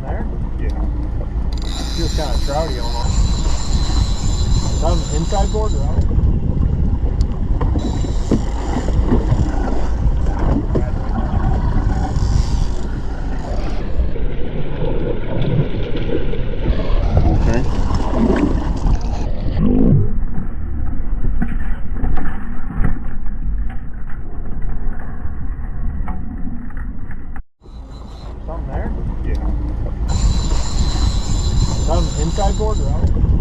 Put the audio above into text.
there? Yeah. Feels kind of trouty almost. Is that an inside board or out? Something there? Yeah. Is that an inside board or out?